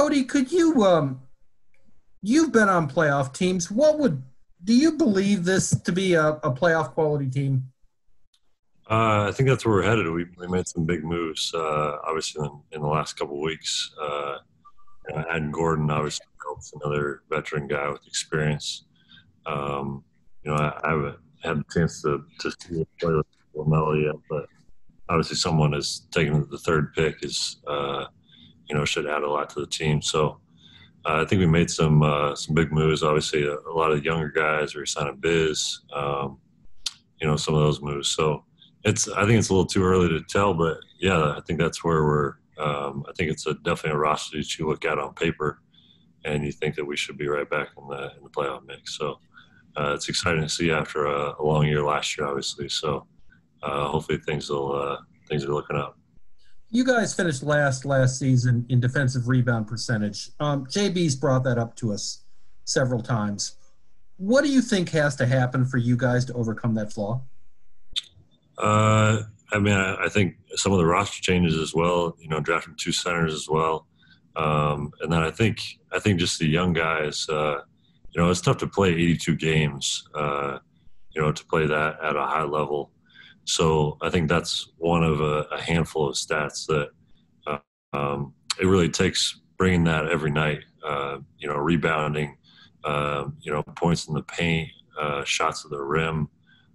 Cody, could you've been on playoff teams. Do you believe this to be a playoff quality team? I think that's where we're headed. We made some big moves, obviously, in the last couple of weeks. Adding Gordon obviously helps, another veteran guy with experience. Um, I haven't had a chance to see him play with Lamelo yet, but obviously someone is taking the third pick is, should add a lot to the team. So I think we made some big moves. Obviously, a lot of younger guys. We're signing Biz. Some of those moves. So I think it's a little too early to tell, but yeah, I think that's where we're. I think it's definitely a roster that you look at on paper, and you think that we should be right back in the playoff mix. So it's exciting to see after a long year last year, obviously. So hopefully things are looking up. You guys finished last season in defensive rebound percentage. JB's brought that up to us several times. What do you think has to happen for you guys to overcome that flaw? I think some of the roster changes as well. Drafting two centers as well, and then I think just the young guys. It's tough to play 82 games. To play that at a high level. So I think that's one of a handful of stats that it really takes bringing that every night. Rebounding, points in the paint, shots at the rim,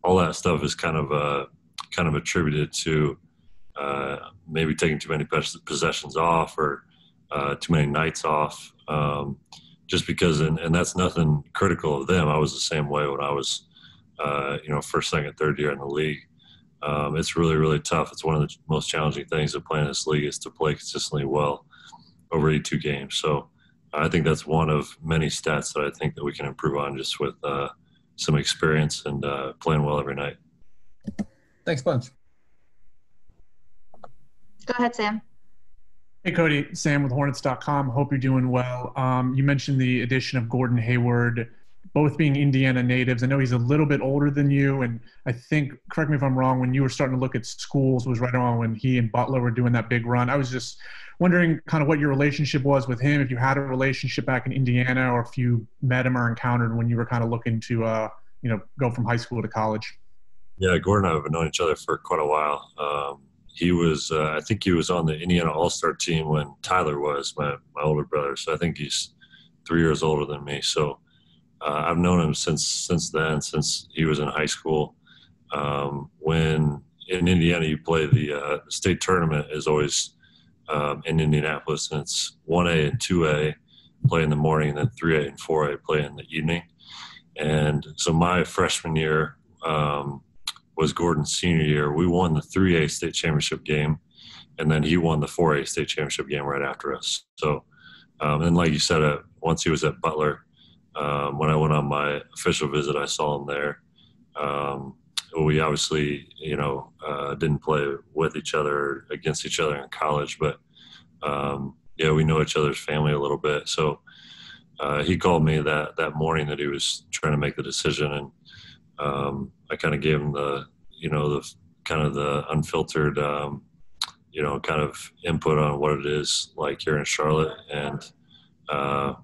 all that stuff is kind of attributed to maybe taking too many possessions off or too many nights off. Just because, and that's nothing critical of them. I was the same way when I was, first, second, third year in the league. It's really, really tough. It's one of the most challenging things of playing this league is to play consistently well over 82 games. So I think that's one of many stats that I think that we can improve on just with some experience and playing well every night. Thanks a bunch. Go ahead, Sam. Hey, Cody. Sam with Hornets.com. Hope you're doing well. You mentioned the addition of Gordon Hayward, both being Indiana natives. I know he's a little bit older than you, and I think, correct me if I'm wrong, when you were starting to look at schools was right around when he and Butler were doing that big run. I was just wondering kind of what your relationship was with him, if you had a relationship back in Indiana or if you met him or encountered when you were kind of looking to, go from high school to college. Yeah, Gordon and I have known each other for quite a while. He was, I think he was on the Indiana All-Star team when Tyler was, my older brother. So I think he's 3 years older than me. So I've known him since then, since he was in high school. When in Indiana you play the state tournament is always in Indianapolis, and it's 1A and 2A play in the morning, and then 3A and 4A play in the evening. And so my freshman year was Gordon's senior year. We won the 3A state championship game, and then he won the 4A state championship game right after us. So, and like you said, once he was at Butler, when I went on my official visit, I saw him there. We obviously, didn't play with each other, against each other in college, but we know each other's family a little bit. So he called me that morning that he was trying to make the decision, and I kind of gave him the kind of the unfiltered, kind of input on what it is like here in Charlotte, and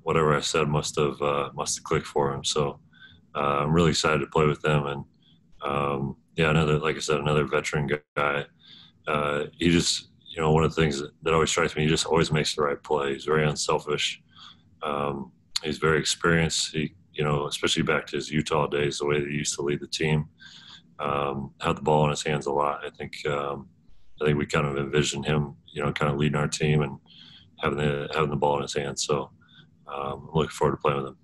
whatever I said must have clicked for him. So I'm really excited to play with them, and like I said, another veteran guy. He just, one of the things that always strikes me, he just always makes the right play. He's very unselfish. He's very experienced. He, especially back to his Utah days, the way that he used to lead the team, had the ball in his hands a lot. I think we kind of envisioned him, kind of leading our team and having the ball in his hands. So I'm looking forward to playing with him.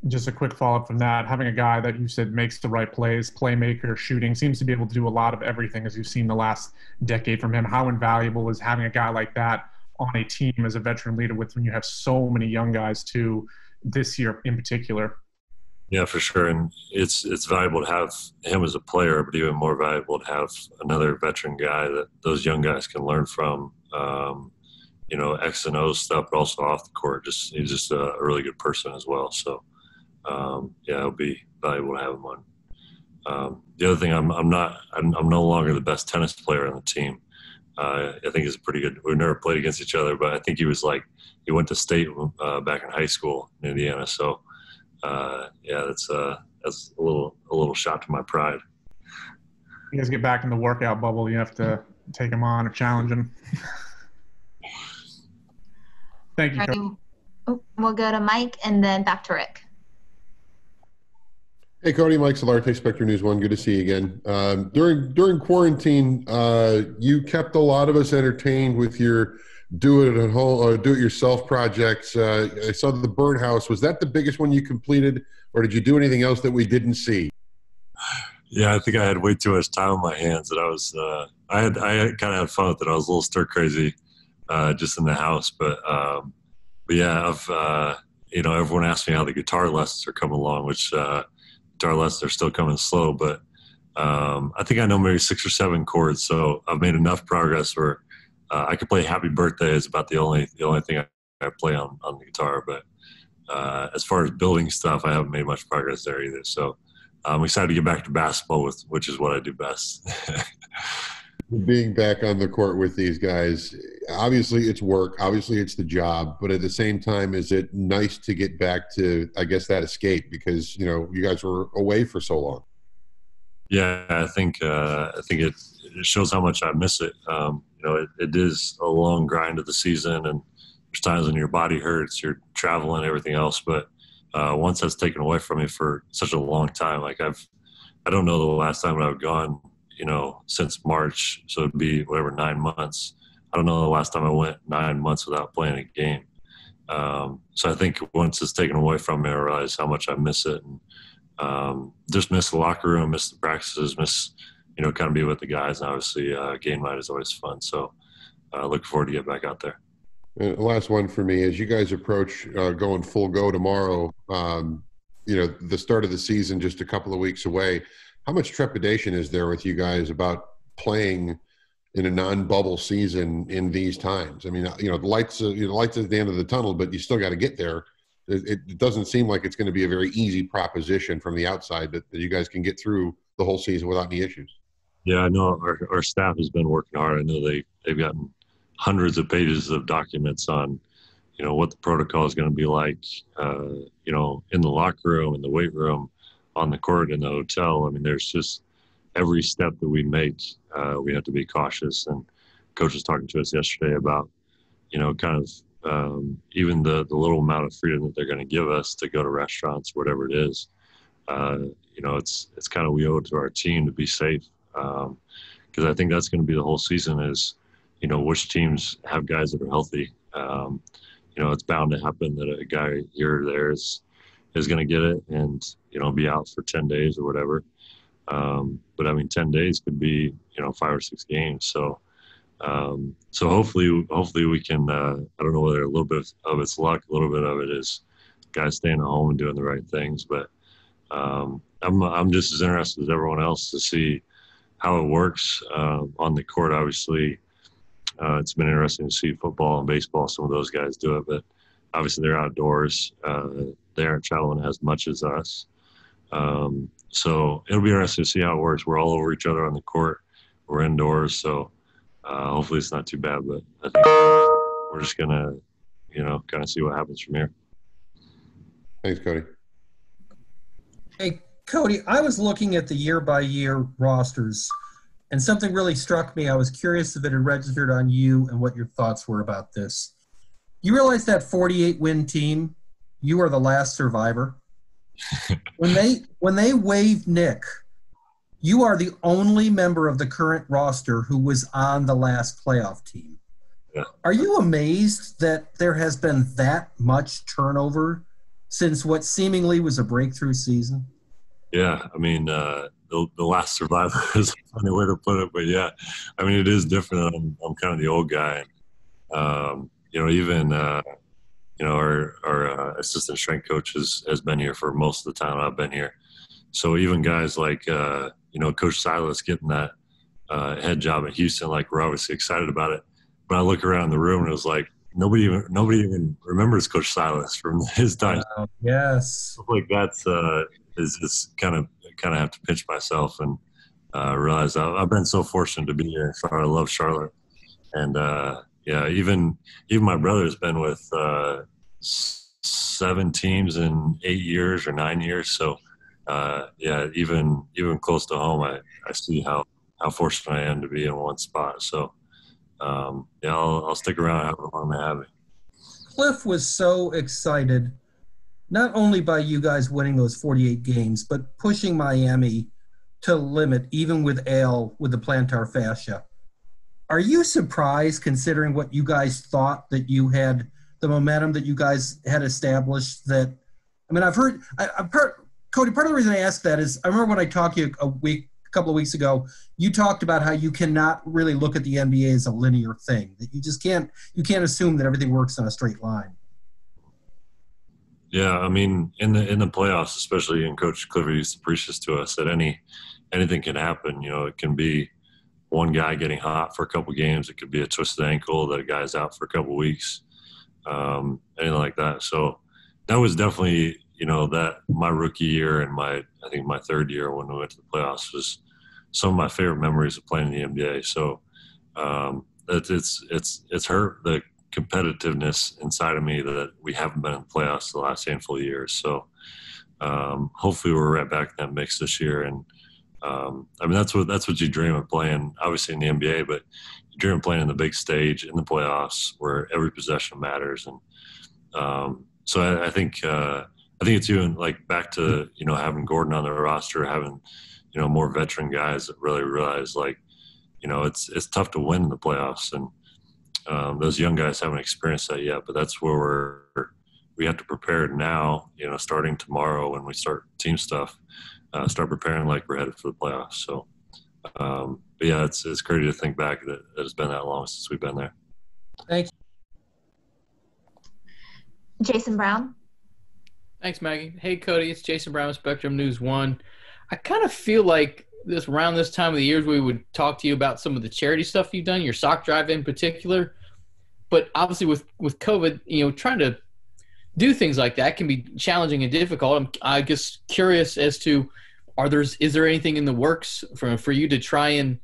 Just a quick follow-up from that, having a guy that you said makes the right plays, playmaker, shooting, seems to be able to do a lot of everything, as you've seen the last decade from him. How invaluable is having a guy like that on a team as a veteran leader with when you have so many young guys too, this year in particular? Yeah, for sure. And it's valuable to have him as a player, but even more valuable to have another veteran guy that those young guys can learn from, X and O stuff, but also off the court. He's just a really good person as well. So, it'll be valuable to have him on. The other thing, I'm no longer the best tennis player on the team. I think he's pretty good. We've never played against each other, but I think he went to state back in high school in Indiana. So yeah, that's a little shot to my pride. You guys get back in the workout bubble, you have to take him on or challenge him. Thank you. Right. We'll go to Mike and then back to Rick. Hey, Cody, Mike Solarte, Spectre News 1. Good to see you again. During quarantine, you kept a lot of us entertained with your do-it-yourself projects. I saw the birdhouse. Was that the biggest one you completed, or did you do anything else that we didn't see? Yeah, I think I had way too much time on my hands, and I kind of had fun with it. I was a little stir crazy, just in the house, but yeah, everyone asked me how the guitar lessons are coming along, which guitar lessons are still coming slow, but I think I know maybe 6 or 7 chords, so I've made enough progress where I could play Happy Birthday is about the only thing I play on the guitar, but as far as building stuff, I haven't made much progress there either. So I'm excited to get back to basketball, which is what I do best. Being back on the court with these guys, obviously it's work, obviously it's the job, but at the same time, is it nice to get back to, I guess, that escape, because you guys were away for so long? Yeah, I think it shows how much I miss it. It is a long grind of the season, and there's times when your body hurts, you're traveling, everything else. But once that's taken away from me for such a long time, like I don't know the last time I've gone, since March. So it'd be 9 months. I don't know the last time I went 9 months without playing a game. So I think once it's taken away from me, I realize how much I miss it. And just miss the locker room, miss the practices, miss, kind of be with the guys. And obviously game night is always fun. So looking forward to get back out there. And last one for me, as you guys approach going full go tomorrow, the start of the season just a couple of weeks away, how much trepidation is there with you guys about playing in a non-bubble season in these times? I mean, the lights at the end of the tunnel, but you still got to get there. It doesn't seem like it's going to be a very easy proposition from the outside that you guys can get through the whole season without any issues. Yeah, I know our staff has been working hard. I know they've gotten hundreds of pages of documents on, what the protocol is going to be like, in the locker room, in the weight room, on the court, in the hotel. I mean, there's just every step that we make, we have to be cautious. And Coach was talking to us yesterday about, kind of even the little amount of freedom that they're going to give us to go to restaurants, whatever it is. It's kind of, we owe it to our team to be safe, because I think that's going to be the whole season is, which teams have guys that are healthy. It's bound to happen that a guy here or there is going to get it and, be out for 10 days or whatever. But I mean, 10 days could be, 5 or 6 games. So hopefully we can, I don't know whether a little bit of it's luck, a little bit of it is guys staying at home and doing the right things. But I'm just as interested as everyone else to see how it works on the court. Obviously, it's been interesting to see football and baseball, some of those guys do it, but obviously they're outdoors. They aren't traveling as much as us. So it'll be interesting to see how it works. We're all over each other on the court. We're indoors, so hopefully it's not too bad, but I think we're just going to, kind of see what happens from here. Thanks, Cody. Hey, Cody, I was looking at the year-by-year rosters, and something really struck me. I was curious if it had registered on you and what your thoughts were about this. You realize that 48-win team, you are the last survivor? When they waived Nick, you are the only member of the current roster who was on the last playoff team. Yeah. Are you amazed that there has been that much turnover since what seemingly was a breakthrough season? Yeah, I mean, the last survivor is a funny way to put it, but yeah, I mean, it is different. I'm kind of the old guy. Even our assistant strength coach has been here for most of the time I've been here. So even guys like, Coach Silas getting that head job at Houston, like we're obviously excited about it. But I look around the room and it was like, nobody even remembers Coach Silas from his time. Yes. Like that's is just kind of have to pinch myself and realize I've been so fortunate to be here. So I love Charlotte. And yeah, even my brother's been with 7 teams in 8 years or 9 years. So yeah, even close to home, I see how fortunate I am to be in one spot. So yeah, I'll stick around however long they have me. Cliff was so excited, not only by you guys winning those 48 games, but pushing Miami to the limit, even with Ale with the plantar fascia. Are you surprised, considering what you guys thought, that you had the momentum that you guys had established? That, I mean, I've heard Cody. Part of the reason I asked that is I remember when I talked to you a couple of weeks ago, you talked about how you cannot really look at the NBA as a linear thing. That you can't assume that everything works on a straight line. Yeah, I mean, in the playoffs, especially, and Coach Clifford used to preach this to us, that anything can happen. You know, it can be one guy getting hot for a couple games. It could be a twisted ankle that a guy's out for a couple weeks, anything like that. So that was definitely, you know, that my rookie year and I think my third year when we went to the playoffs was some of my favorite memories of playing in the NBA. So it's hurt the competitiveness inside of me that we haven't been in the playoffs the last handful of years. So hopefully we're right back in that mix this year. And I mean, that's what you dream of playing, obviously in the NBA, but you dream of playing in the big stage in the playoffs where every possession matters. And so I think it's even like back to, you know, having Gordon on the roster, having, you know, more veteran guys that really realize, like, you know, it's tough to win in the playoffs. And those young guys haven't experienced that yet, but that's where we have to prepare now, you know, starting tomorrow when we start team stuff, start preparing like we're headed for the playoffs. So, but yeah, it's crazy to think back that it's been that long since we've been there. Thank you. Jason Brown. Thanks, Maggie. Hey, Cody, it's Jason Brown, Spectrum News 1. I kind of feel like around this time of the year we would talk to you about some of the charity stuff you've done, your sock drive in particular. But obviously with COVID, you know, trying to do things like that can be challenging and difficult. I guess curious as to is there anything in the works for you to try and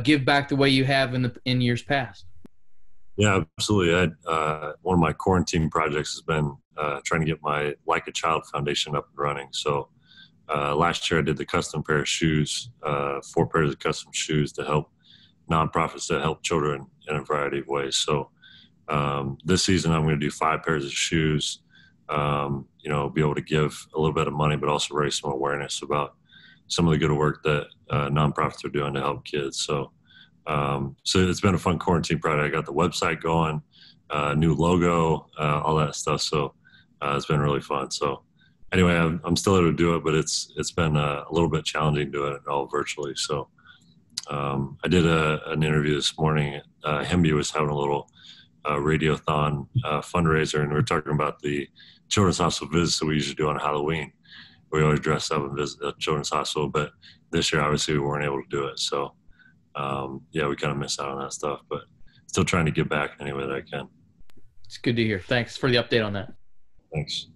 give back the way you have in years past? Yeah, absolutely. One of my quarantine projects has been trying to get my Like a Child Foundation up and running. So last year I did the custom pair of shoes, 4 pairs of custom shoes to help nonprofits that help children in a variety of ways. So this season I'm going to do 5 pairs of shoes, you know, be able to give a little bit of money, but also raise some awareness about some of the good work that nonprofits are doing to help kids. So it's been a fun quarantine project. I got the website going, new logo, all that stuff. So it's been really fun. So anyway, I'm still able to do it, but it's been a little bit challenging doing it all virtually. So I did an interview this morning. Hemby was having a little radiothon fundraiser, and we were talking about the children's hospital visits that we usually do on Halloween. We always dress up and visit the children's hospital, but this year obviously we weren't able to do it. So yeah, we kind of missed out on that stuff, but still trying to get back any way that I can. It's good to hear. Thanks for the update on that. Thanks.